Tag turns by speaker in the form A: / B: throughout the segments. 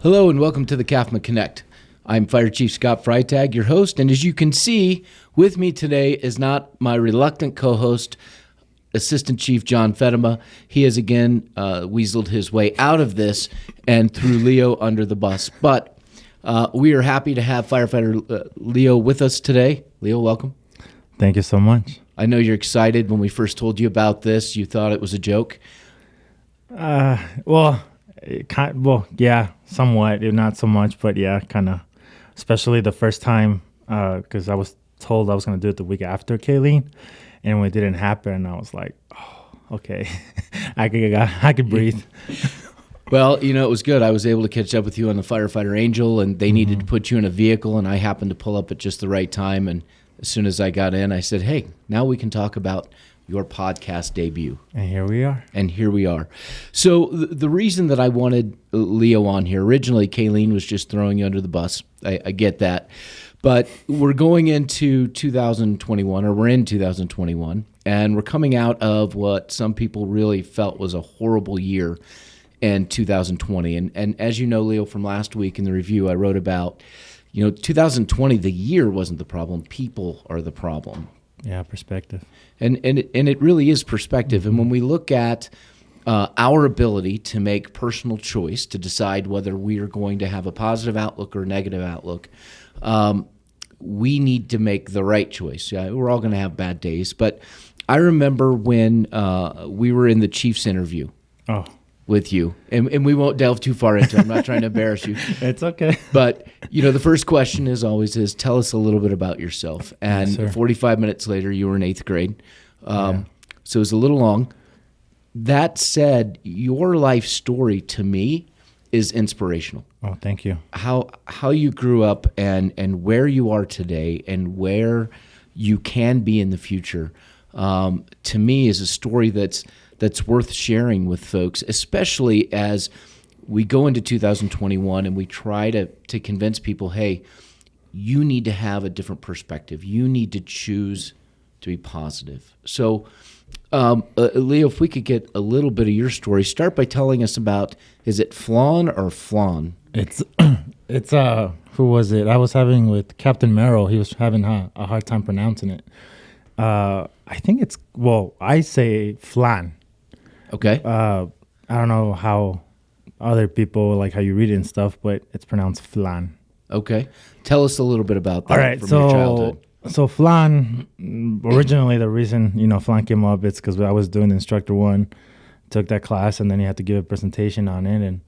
A: Hello and welcome to the CAFMA Connect. I'm Fire Chief Scott Freitag, your host, and as you can see, with me today is not my reluctant co-host, Assistant Chief John Fedema. He has again weaseled his way out of this and threw Leo under the bus. But we are happy to have Firefighter Leo with us today. Leo, welcome.
B: Thank you so much.
A: I know you're excited. When we first told you about this, you thought it was a joke.
B: Yeah, somewhat, not so much, but yeah, kind of. Especially the first time, because I was told I was going to do it the week after Kayleen, and when it didn't happen, I was like, oh, okay, I could breathe.
A: Well, you know, it was good. I was able to catch up with you on the Firefighter Angel, and they needed to put you in a vehicle, and I happened to pull up at just the right time, and as soon as I got in, I said, hey, now we can talk about your podcast debut.
B: And here we are.
A: So the reason that I wanted Leo on here, originally Kayleen was just throwing you under the bus. I get that. But we're going into 2021, or we're in 2021, and we're coming out of what some people really felt was a horrible year in 2020. And as you know, Leo, from last week in the review, I wrote about, 2020, the year wasn't the problem. People are the problem.
B: Yeah, perspective.
A: And it really is perspective. And when we look at our ability to make personal choice to decide whether we are going to have a positive outlook or a negative outlook, we need to make the right choice. We're all going to have bad days. But I remember when we were in the Chiefs interview with you, and we won't delve too far into it. I'm not trying to embarrass you.
B: It's okay.
A: But, the first question is tell us a little bit about yourself. And
B: Yes,
A: 45 minutes later, you were in 8th grade. So it was a little long. That said, your life story to me is inspirational.
B: Oh, thank you.
A: How you grew up and where you are today and where you can be in the future, to me is a story that's worth sharing with folks, especially as we go into 2021 and we try to convince people, hey, you need to have a different perspective. You need to choose to be positive. So, Leo, if we could get a little bit of your story, start by telling us about, is it flan or flan?
B: It's who was it? I was having with Captain Merrill. He was having a hard time pronouncing it. I think I say flan.
A: Okay.
B: I don't know how other people, like how you read it and stuff, but it's pronounced flan.
A: Okay. Tell us a little bit about that.
B: All right,
A: from your childhood.
B: So flan, originally the reason, flan came up, it's because I was doing Instructor 1, took that class, and then you had to give a presentation on it, and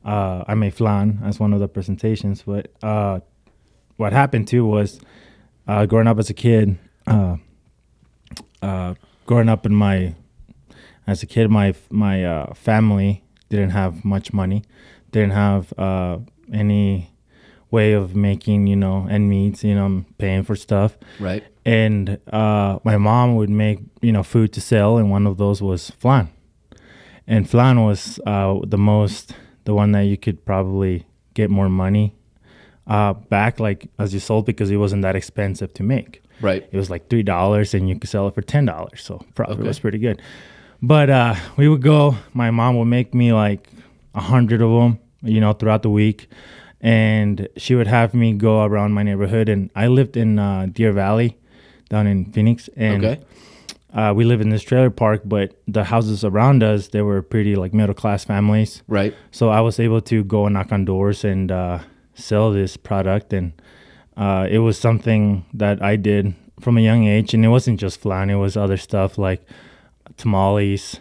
B: I made flan as one of the presentations. But what happened too was growing up as a kid, as a kid, my family didn't have much money, didn't have any way of making, end meets, paying for stuff. Right. And my mom would make, food to sell, and one of those was flan. And flan was the one that you could probably get more money back, like as you sold, because it wasn't that expensive to make. Right. It was like $3, and you could sell it for $10. So profit was pretty good. But we would go, my mom would make me like 100 of them, throughout the week. And she would have me go around my neighborhood. And I lived in Deer Valley down in Phoenix. And we live in this trailer park, but the houses around us, they were pretty like middle-class families. Right. So I was able to go and knock on doors and sell this product. And it was something that I did from a young age. And it wasn't just flan. It was other stuff like tamales,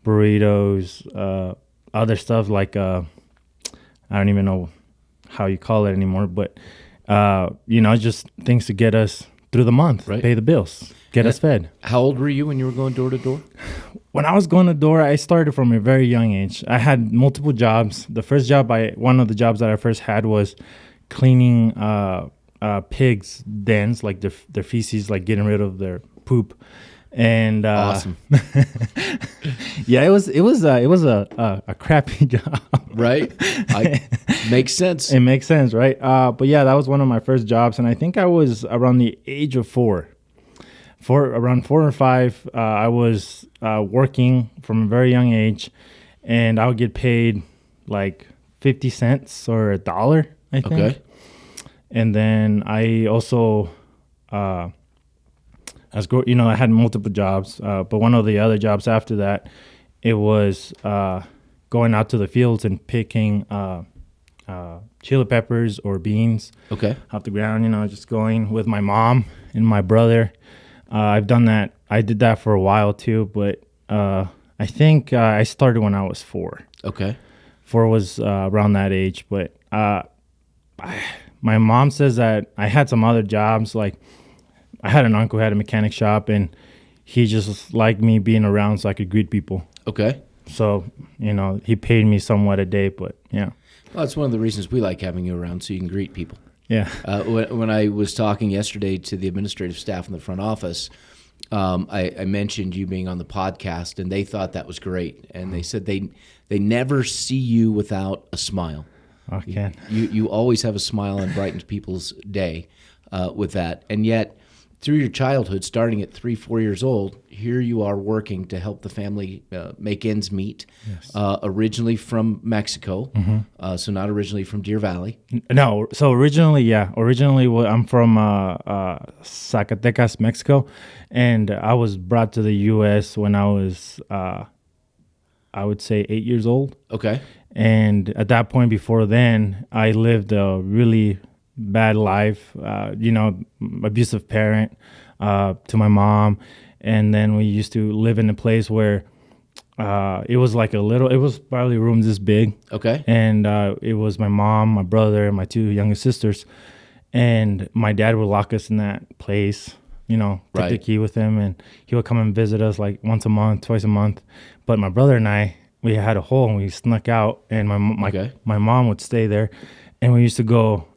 B: burritos, other stuff like I don't even know how you call it anymore, but just things to get us through the month, pay the bills, get us fed.
A: How old were you when you were going door to door?
B: When I was going to door, I started from a very young age. I had multiple jobs. The first job, one of the jobs that I first had was cleaning pigs' dens, like their feces, like getting rid of their poop. And
A: awesome.
B: Yeah, it was a crappy job. Right.
A: Makes sense.
B: It makes sense, right? But yeah, that was one of my first jobs, and I think I was around the age of 4. Around 4 or 5, I was working from a very young age, and I would get paid like 50 cents or $1, I think. Okay. And then I also, I had multiple jobs, but one of the other jobs after that, it was going out to the fields and picking chili peppers or beans off the ground, just going with my mom and my brother. I've done that. I did that for a while too, but I think I started when I was 4.
A: Okay.
B: 4 was around that age, but my mom says that I had some other jobs. Like I had an uncle who had a mechanic shop, and he just liked me being around so I could greet people.
A: Okay.
B: So, he paid me somewhat a day, but yeah.
A: Well, that's one of the reasons we like having you around, so you can greet people.
B: Yeah.
A: When I was talking yesterday to the administrative staff in the front office, I mentioned you being on the podcast, and they thought that was great. And they said they never see you without a smile.
B: Okay.
A: You always have a smile and brightens people's day with that. And yet, through your childhood, starting at 3-4 years old, here you are working to help the family make ends meet. Yes. Originally from Mexico, so not originally from Deer Valley.
B: No, so originally, I'm from Zacatecas, Mexico, and I was brought to the U.S. when I was, I would say, 8 years old.
A: Okay.
B: And at that point, before then, I lived a really bad life, abusive parent to my mom. And then we used to live in a place where it was probably rooms this big.
A: Okay.
B: And it was my mom, my brother, and my 2 younger sisters. And my dad would lock us in that place, take the key with him. And he would come and visit us like once a month, twice a month. But my brother and I, we had a hole and we snuck out. And my mom would stay there. And we used to go,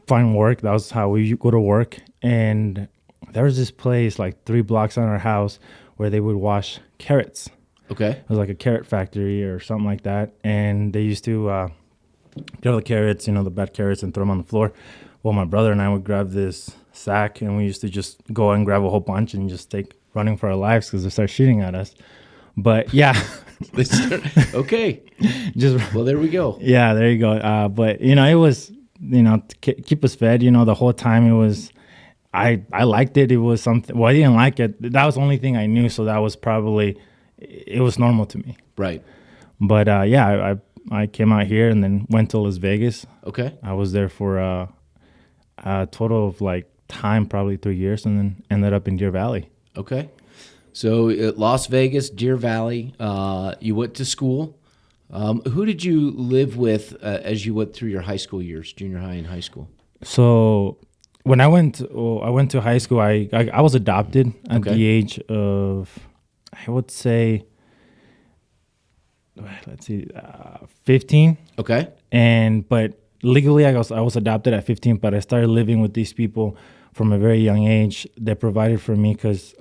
B: find work. That was how we go to work. And there was this place like 3 blocks on our house where they would wash carrots.
A: Okay.
B: It was like a carrot factory or something like that. And they used to get all the carrots, the bad carrots, and throw them on the floor. Well, my brother and I would grab this sack, and we used to just go and grab a whole bunch and just take running for our lives because they start shooting at us. But yeah.
A: Okay. Well, there we go.
B: Yeah, there you go. But it was, to keep us fed, the whole time. It was, I liked it. It was something. Well, I didn't like it. That was the only thing I knew. So that was probably, it was normal to me.
A: Right.
B: But I came out here and then went to Las Vegas.
A: Okay.
B: I was there for a total of probably 3 years, and then ended up in Deer Valley.
A: Okay. So Las Vegas, Deer Valley, you went to school. Who did you live with as you went through your high school years, junior high and high school?
B: So when I went to high school, I was adopted at the age of, I would say, 15.
A: Okay.
B: But legally I was adopted at 15, but I started living with these people from a very young age. They provided for me because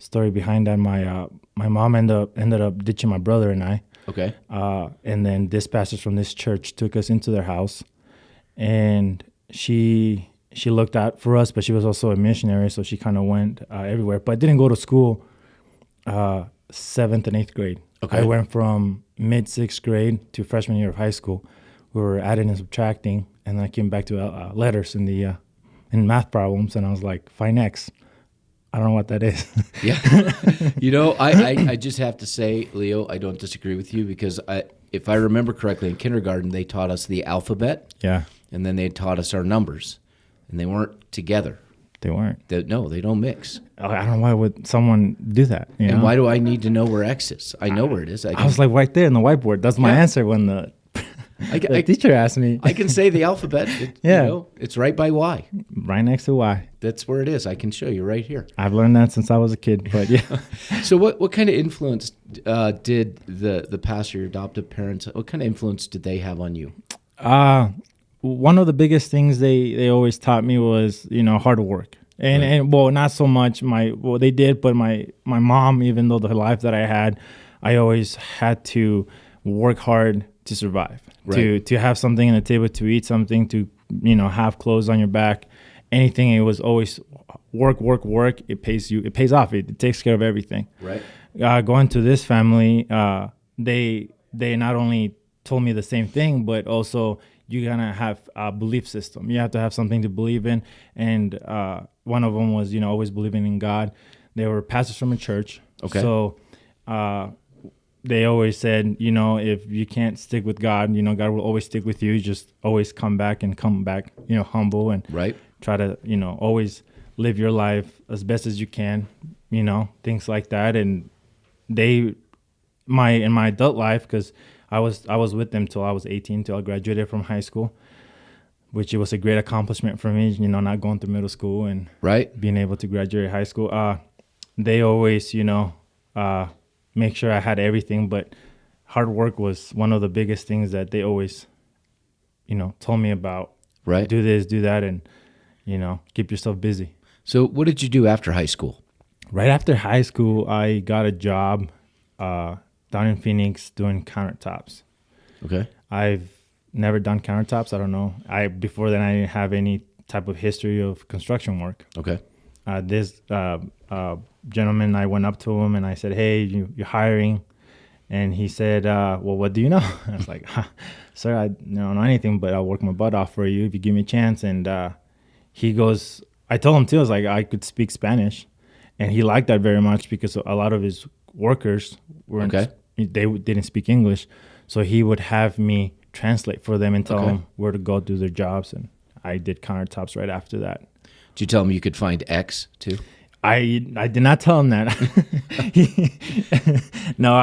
B: story behind that, my mom ended up ditching my brother and I.
A: Okay.
B: And then this pastor from this church took us into their house, and she looked out for us, but she was also a missionary, so she kind of went everywhere. But I didn't go to school 7th and 8th grade. Okay. I went from mid-6th grade to freshman year of high school. We were adding and subtracting, and then I came back to letters in math problems, and I was like, find X. I don't know what that is.
A: Yeah. I just have to say, Leo, I don't disagree with you, because if I remember correctly, in kindergarten, they taught us the alphabet.
B: Yeah.
A: And then they taught us our numbers, and they weren't together.
B: They weren't.
A: No, they don't mix.
B: I don't know, why would someone do that?
A: And why do I need to know where X is? I know where it is.
B: I was like right there in the whiteboard. That's my answer when the teacher asked me.
A: I can say the alphabet. It's right by Y.
B: Right next to Y.
A: That's where it is. I can show you right here.
B: I've learned that since I was a kid, but yeah.
A: So what kind of influence did the pastor, your adoptive parents, what kind of influence did they have on you?
B: One of the biggest things they always taught me was, hard work. And well, not so much they did, but my mom, even though the life that I had, I always had to work hard to survive, right. to have something on the table, to eat something, to, have clothes on your back, anything. It was always work. It pays off. It takes care of everything.
A: Right.
B: Going to this family, they not only told me the same thing, but also you gotta have a belief system. You have to have something to believe in. And one of them was, always believing in God. They were pastors from a church.
A: Okay.
B: So they always said, if you can't stick with God, God will always stick with you. Just always come back, humble and try to, always live your life as best as you can, things like that. And in my adult life, because I was with them till I was 18, till I graduated from high school, which it was a great accomplishment for me, not going through middle school and being able to graduate high school. They always, make sure I had everything, but hard work was one of the biggest things that they always, told me about.
A: Right.
B: Do this, do that, and, keep yourself busy.
A: So what did you do after high school?
B: Right after high school, I got a job down in Phoenix doing countertops. Okay. I've never done countertops. I don't know. Before then, I didn't have any type of history of construction work. Okay. This gentleman, I went up to him and I said, "Hey, you're hiring?" And he said, "Well, what do you know?" I was like, "Sir, I don't know anything, but I'll work my butt off for you if you give me a chance." And he goes, I told him too, I was like, I could speak Spanish. And he liked that very much because a lot of his workers they didn't speak English. So he would have me translate for them and tell them where to go do their jobs. And I did countertops right after that.
A: Did you tell him you could find X too?
B: I did not tell him that. No,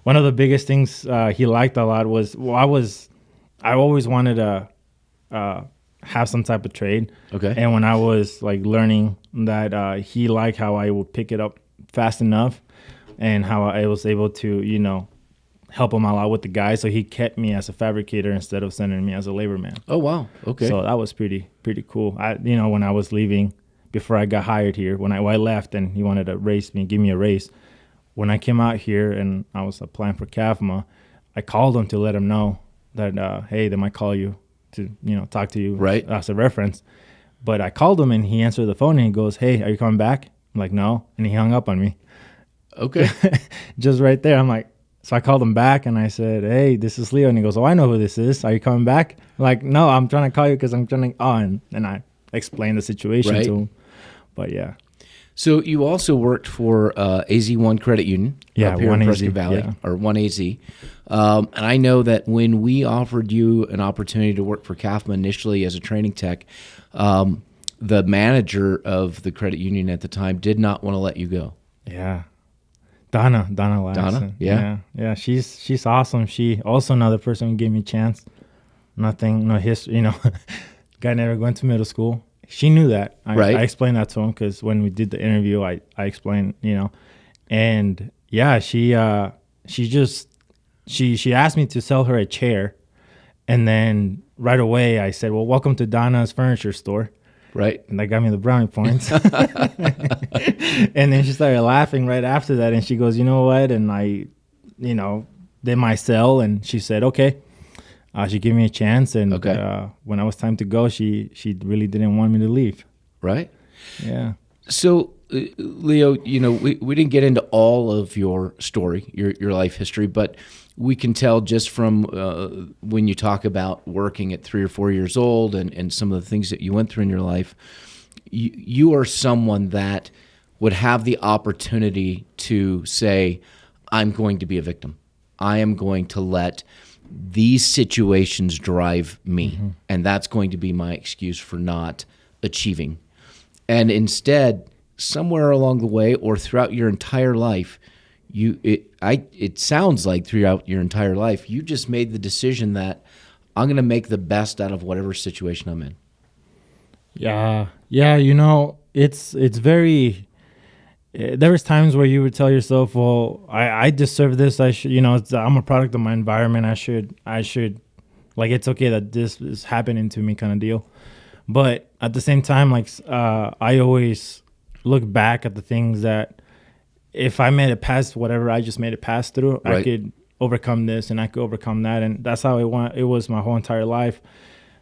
B: one of the biggest things he liked a lot was, I always wanted to have some type of trade. Okay. And when I was learning that, he liked how I would pick it up fast enough and how I was able to, help him a lot with the guys. So he kept me as a fabricator instead of sending me as a labor man.
A: Oh, wow. Okay.
B: So that was pretty cool. When I was leaving, before I got hired here, when I left and he wanted to give me a raise. When I came out here and I was applying for CAFMA, I called him to let him know that, hey, they might call you to, talk to you as a reference. But I called him and he answered the phone and he goes, "Hey, are you coming back?" I'm like, "No." And he hung up on me. Okay. Just right there. I'm like, so I called him back and I said, "Hey, this is Leo." And he goes, "Oh, I know who this is. Are you coming back?" I'm like, "No, I'm trying to call you because I'm trying to," and I explained the situation to him. But yeah.
A: So you also worked for AZ1 Credit Union up here in Prescott Valley, or 1AZ. And I know that when we offered you an opportunity to work for CAFMA initially as a training tech, the manager of the credit union at the time did not want to let you go.
B: Yeah. Donna Lassen. Yeah. She's awesome. She also another person who gave me a chance. No history, guy never went to middle school. She knew that. I explained that to him because when we did the interview, I explained, and yeah, she asked me to sell her a chair, and then right away I said, "Well, welcome to Donna's furniture store." Right. And that got me the brownie points. And then she started laughing right after that, and she goes, "You know what?" And I, did my sell, and she said, "Okay." She gave me a chance, and when it was time to go, she really didn't want me to leave. Right? Yeah.
A: So, Leo, we didn't get into all of your story, your life history, but we can tell just from when you talk about working at 3 or 4 years old and some of the things that you went through in your life, you are someone that would have the opportunity to say, "I'm going to be a victim. I am going to let these situations drive me, and that's going to be my excuse for not achieving." And instead, somewhere along the way or throughout your entire life, it sounds like throughout your entire life, you just made the decision that I'm going to make the best out of whatever situation I'm in.
B: Yeah, it's very. There was times where you would tell yourself, "Well, I deserve this. I should, I'm a product of my environment. I should, it's okay that this is happening to me," kind of deal. But at the same time, I always look back at the things that if I made it past whatever I just made it past through, I could overcome this and I could overcome that. And that's how it was my whole entire life.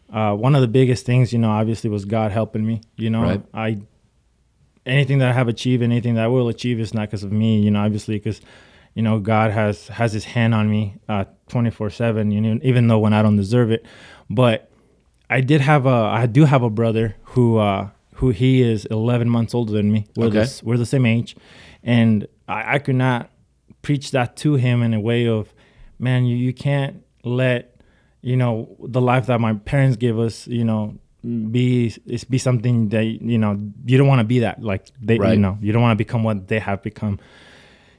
B: One of the biggest things, obviously was God helping me. Anything that I have achieved, anything that I will achieve is not because of me, obviously, because, God has his hand on me 24/7, even though when I don't deserve it. But I do have a brother who he is 11 months older than me. We're the same age, and I could not preach that to him in a way of, man, you can't let the life that my parents gave us be something that you don't want to be that, like they
A: right.
B: You don't want to become what they have become.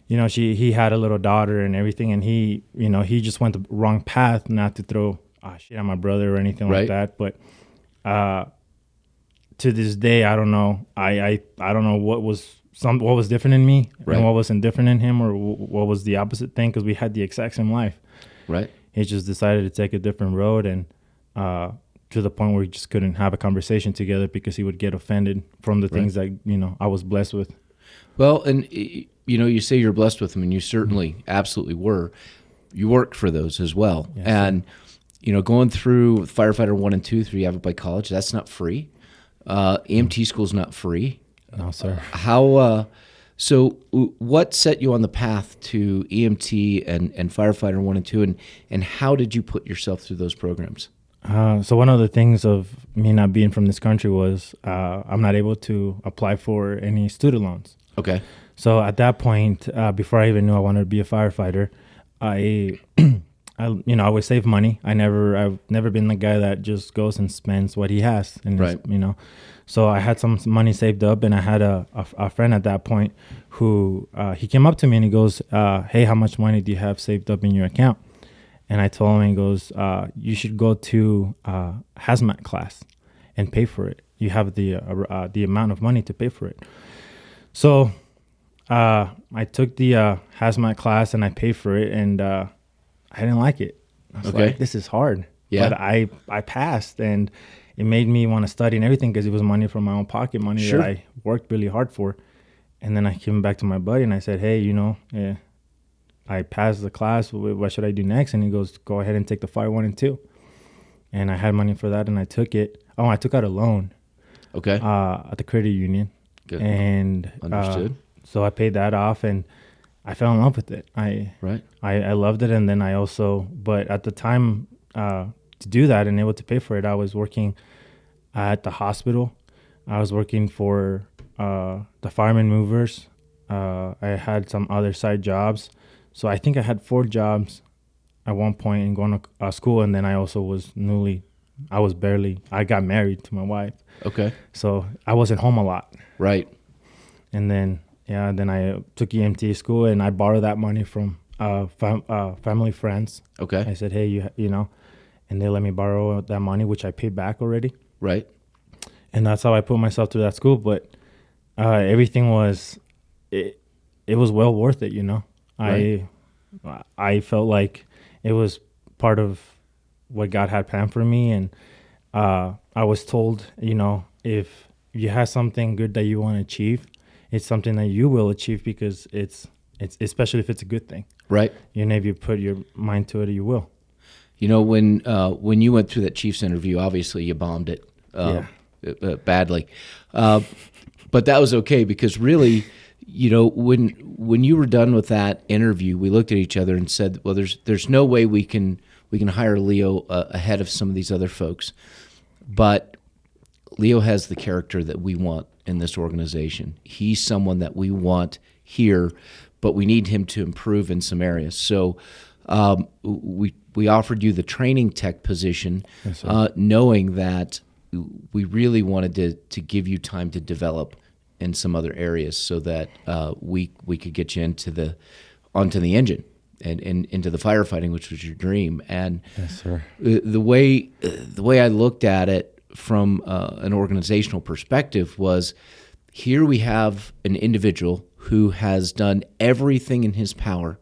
B: He had a little daughter and everything, and he just went the wrong path. Not to throw shit at my brother or anything like that, but to this day, I don't know. I don't know what was different in me and what wasn't different in him, or what was the opposite thing, because we had the exact same life.
A: Right.
B: He just decided to take a different road, and to the point where we just couldn't have a conversation together because he would get offended from the things that I was blessed with.
A: Well, and you say you're blessed with them, and you certainly absolutely were. You worked for those as well, yes, and going through Firefighter 1 and 2 through Yavapai College, that's not free. EMT school is not free.
B: No, sir.
A: So what set you on the path to EMT and Firefighter 1 and 2, and how did you put yourself through those programs?
B: So one of the things of me not being from this country was I'm not able to apply for any student loans.
A: Okay.
B: So at that point, before I even knew I wanted to be a firefighter, I always save money. I've never been the guy that just goes and spends what he has. And so I had some money saved up, and I had a friend at that point who he came up to me and he goes, "Hey, how much money do you have saved up in your account?" And I told him, he goes, "You should go to hazmat class and pay for it. You have the amount of money to pay for it." So I took the hazmat class and I paid for it, and I didn't like it. I was like, this is hard. Yeah. But I passed, and it made me want to study and everything because it was money from my own pocket, money that I worked really hard for. And then I came back to my buddy and I said, "Hey, I passed the class. What should I do next?" And he goes, "Go ahead and take the Fire 1 and 2. And I had money for that, and I took it. Oh, I took out a loan.
A: Okay.
B: At the credit union.
A: Good.
B: And
A: understood.
B: So I paid that off, and I fell in love with it. I loved it, and then but at the time to do that and able to pay for it, I was working at the hospital. I was working for the fireman movers. I had some other side jobs. So I think I had 4 jobs at one point in going to school, and then I also I got married to my wife.
A: Okay.
B: So I wasn't home a lot. Right. And then I took EMT school, and I borrowed that money from family friends.
A: Okay.
B: I said, "Hey, and they let me borrow that money, which I paid back already.
A: Right.
B: And that's how I put myself through that school. But everything was, it was well worth it, Right. I felt like it was part of what God had planned for me. And I was told, if you have something good that you want to achieve, it's something that you will achieve, because it's especially if it's a good thing. Right. If you put your mind to it, you will.
A: When you went through that Chiefs interview, obviously you bombed it badly. But that was okay, because really, when you were done with that interview, we looked at each other and said, well, there's no way we can hire Leo ahead of some of these other folks. But Leo has the character that we want in this organization. He's someone that we want here, but we need him to improve in some areas. So we offered you the training tech position, yes, knowing that we really wanted to give you time to develop in some other areas, so that we could get you onto the engine and into the firefighting, which was your dream. And
B: yes, sir.
A: The way I looked at it from an organizational perspective was, here we have an individual who has done everything in his power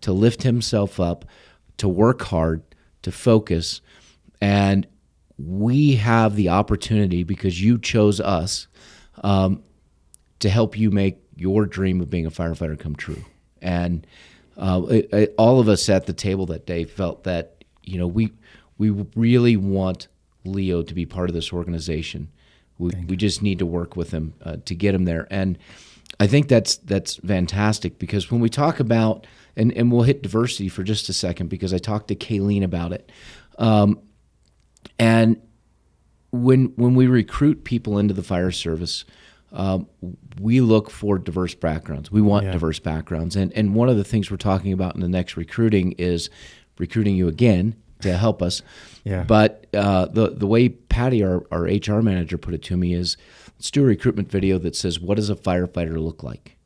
A: to lift himself up, to work hard, to focus, and we have the opportunity, because you chose us, to help you make your dream of being a firefighter come true. And all of us at the table that day felt that we really want Leo to be part of this organization. We just need to work with him to get him there. And I think that's fantastic, because when we talk about, and we'll hit diversity for just a second, because I talked to Kayleen about it. And when we recruit people into the fire service, we look for diverse backgrounds. We want diverse backgrounds. And one of the things we're talking about in the next recruiting is recruiting you again to help us.
B: Yeah.
A: But the way Patty, our HR manager, put it to me is, let's do a recruitment video that says, what does a firefighter look like?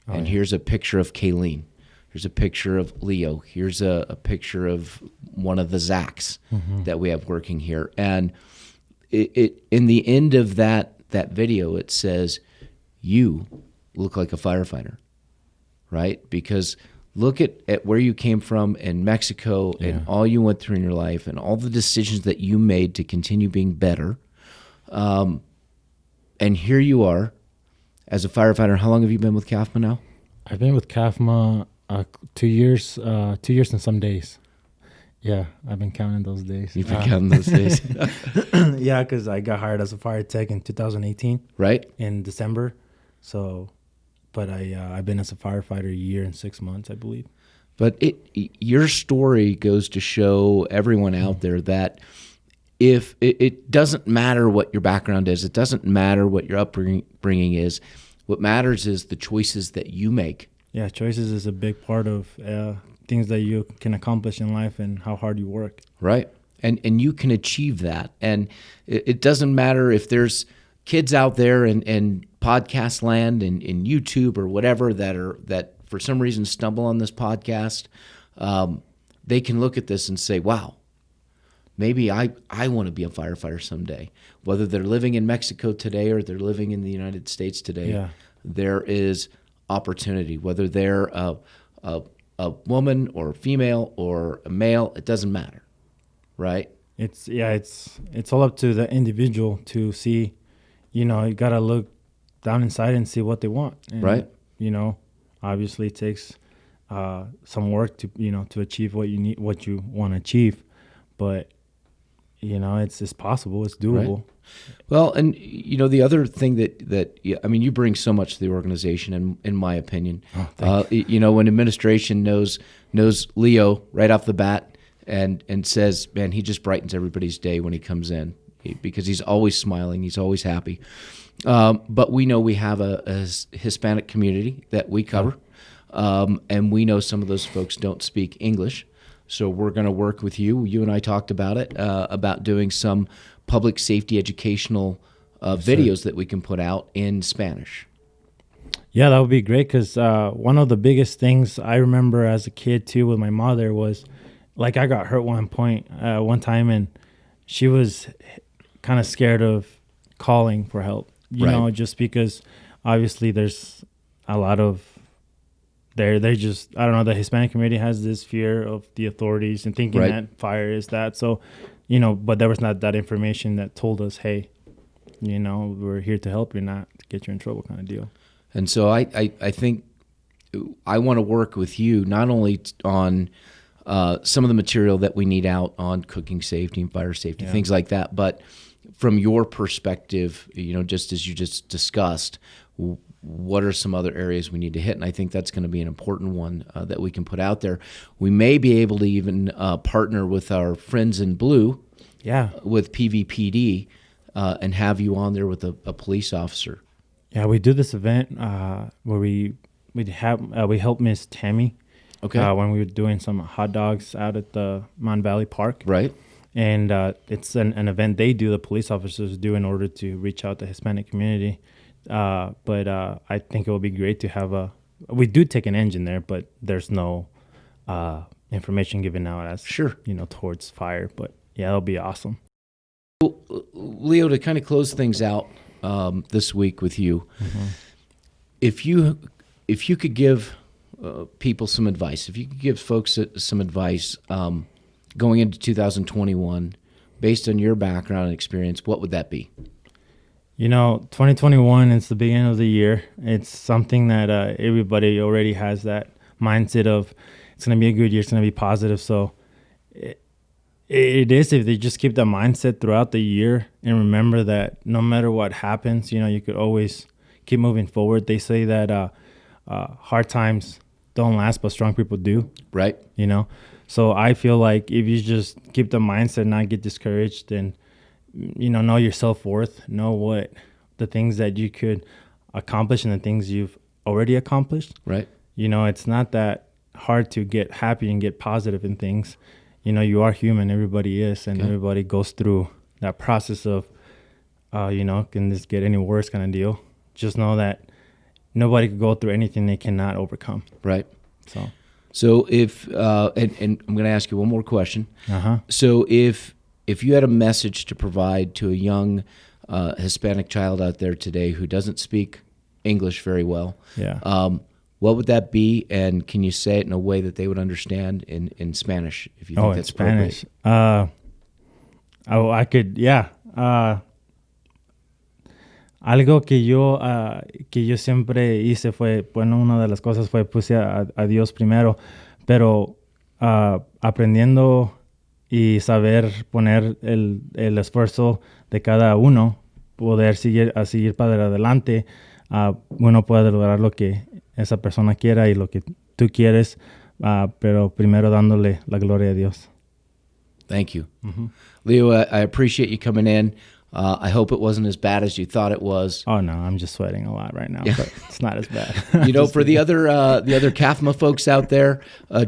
A: And here's a picture of Kayleen. Here's a picture of Leo. Here's a picture of one of the Zachs that we have working here. And it in the end of that video, it says, you look like a firefighter, right? Because look at where you came from in Mexico and all you went through in your life and all the decisions that you made to continue being better. And here you are as a firefighter. How long have you been with CAFMA now?
B: I've been with CAFMA 2 years, 2 years and some days. Yeah, I've been counting those days.
A: You've been counting those days.
B: Yeah, because I got hired as a fire tech in 2018.
A: Right.
B: In December. So, but I've been as a firefighter a year and 6 months, I believe.
A: But your story goes to show everyone out there that if it doesn't matter what your background is, it doesn't matter what your upbringing is, what matters is the choices that you make.
B: Yeah, choices is a big part of things that you can accomplish in life and how hard you work.
A: Right. And you can achieve that. And it doesn't matter if there's kids out there in podcast land and in YouTube or whatever that for some reason stumble on this podcast. They can look at this and say, wow, maybe I want to be a firefighter someday. Whether they're living in Mexico today or they're living in the United States today, there is opportunity. Whether they're a woman or a female or a male, it doesn't matter, right?
B: It's all up to the individual to see. You gotta look down inside and see what they want. And,
A: right.
B: Obviously it takes some work to to achieve what you need, what you want to achieve, but it's possible, it's doable.
A: Right. Well, and the other thing that you bring so much to the organization, in my opinion. When administration knows Leo right off the bat and says, man, he just brightens everybody's day when he comes in, because he's always smiling, he's always happy. But we know we have a Hispanic community that we cover, and we know some of those folks don't speak English. So we're going to work with you. You and I talked about it, about doing some public safety educational videos that we can put out in Spanish.
B: Yeah, that would be great, because one of the biggest things I remember as a kid too with my mother was, like, I got hurt one time, and she was kind of scared of calling for help, you know, just because obviously there's a lot of they just, I don't know, the Hispanic community has this fear of the authorities and thinking that fire is that. So, but there was not that information that told us, hey, we're here to help you, not to get you in trouble, kind of deal.
A: And so I think I want to work with you not only on some of the material that we need out on cooking safety and fire safety, things like that, but from your perspective, just as you just discussed, what are some other areas we need to hit? And I think that's going to be an important one that we can put out there. We may be able to even partner with our friends in blue, with PVPD, and have you on there with a police officer.
B: Yeah, we do this event where we help Miss Tammy. Okay. When we were doing some hot dogs out at the Mountain Valley Park. Right. And it's an event they do, the police officers do, in order to reach out to the Hispanic community. But I think it would be great to have we do take an engine there, but there's no information given out as towards fire. But yeah, it'll be awesome.
A: Well, Leo, to kind of close things out this week with you, if you could give people some advice, if you could give folks some advice going into 2021, based on your background and experience, what would that be?
B: 2021 is the beginning of the year. It's something that everybody already has that mindset of it's going to be a good year, it's going to be positive. So it is, if they just keep that mindset throughout the year and remember that no matter what happens, you could always keep moving forward. They say that hard times don't last, but strong people do.
A: Right.
B: You know? So I feel like if you just keep the mindset, not get discouraged, and, you know your self-worth, know what the things that you could accomplish and the things you've already accomplished.
A: Right.
B: You know, it's not that hard to get happy and get positive in things. You know, you are human. Everybody is, and everybody goes through that process of, can this get any worse kind of deal. Just know that nobody could go through anything they cannot overcome.
A: Right.
B: So
A: if and I'm going to ask you one more question.
B: Uh-huh.
A: So if you had a message to provide to a young Hispanic child out there today who doesn't speak English very well, what would that be? And can you say it in a way that they would understand in Spanish? If you think that's
B: Spanish. I could, algo que yo siempre hice fue, bueno, una de las cosas fue puse a Dios primero, pero aprendiendo y saber poner el esfuerzo de cada uno, poder seguir para adelante, uno puede lograr lo que esa persona quiera y lo que tú quieres, pero primero dándole la gloria a Dios.
A: Thank you.
B: Mm-hmm.
A: Leo, I appreciate you coming in. I hope it wasn't as bad as you thought it was.
B: Oh no, I'm just sweating a lot right now, but it's not as bad.
A: For the other CAFMA folks out there,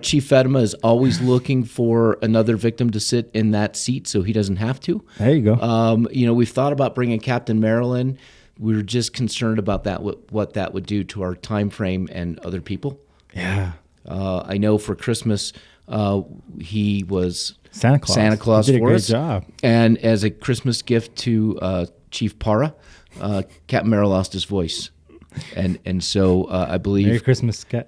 A: Chief Fatima is always looking for another victim to sit in that seat so he doesn't have to.
B: There you go.
A: We've thought about bringing Captain Marilyn. We were just concerned about that, what that would do to our time frame and other people.
B: Yeah.
A: I know for Christmas, he was
B: Santa Claus
A: he did
B: for
A: a great
B: us. Job.
A: And as a Christmas gift to Chief Parra, Captain Merrill lost his voice. And so I believe...
B: Merry Christmas, Cap.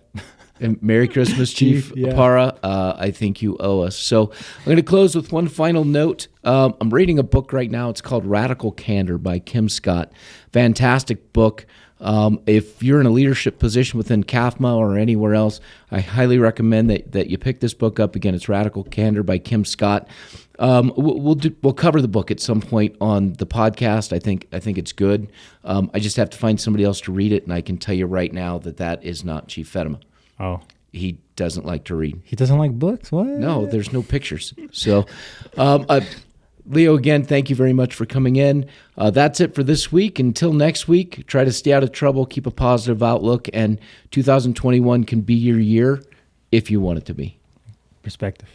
A: And Merry Christmas, Chief Parra. I think you owe us. So I'm going to close with one final note. I'm reading a book right now. It's called Radical Candor by Kim Scott. Fantastic book. If you're in a leadership position within CAFMA or anywhere else, I highly recommend that you pick this book up. Again, it's Radical Candor by Kim Scott. We'll cover the book at some point on the podcast. I think it's good. I just have to find somebody else to read it, and I can tell you right now that is not Chief Fatima.
B: Oh.
A: He doesn't like to read.
B: He doesn't like books? What?
A: No, there's no pictures. So, Leo, again, thank you very much for coming in. That's it for this week. Until next week, try to stay out of trouble, keep a positive outlook, and 2021 can be your year if you want it to be.
B: Perspective.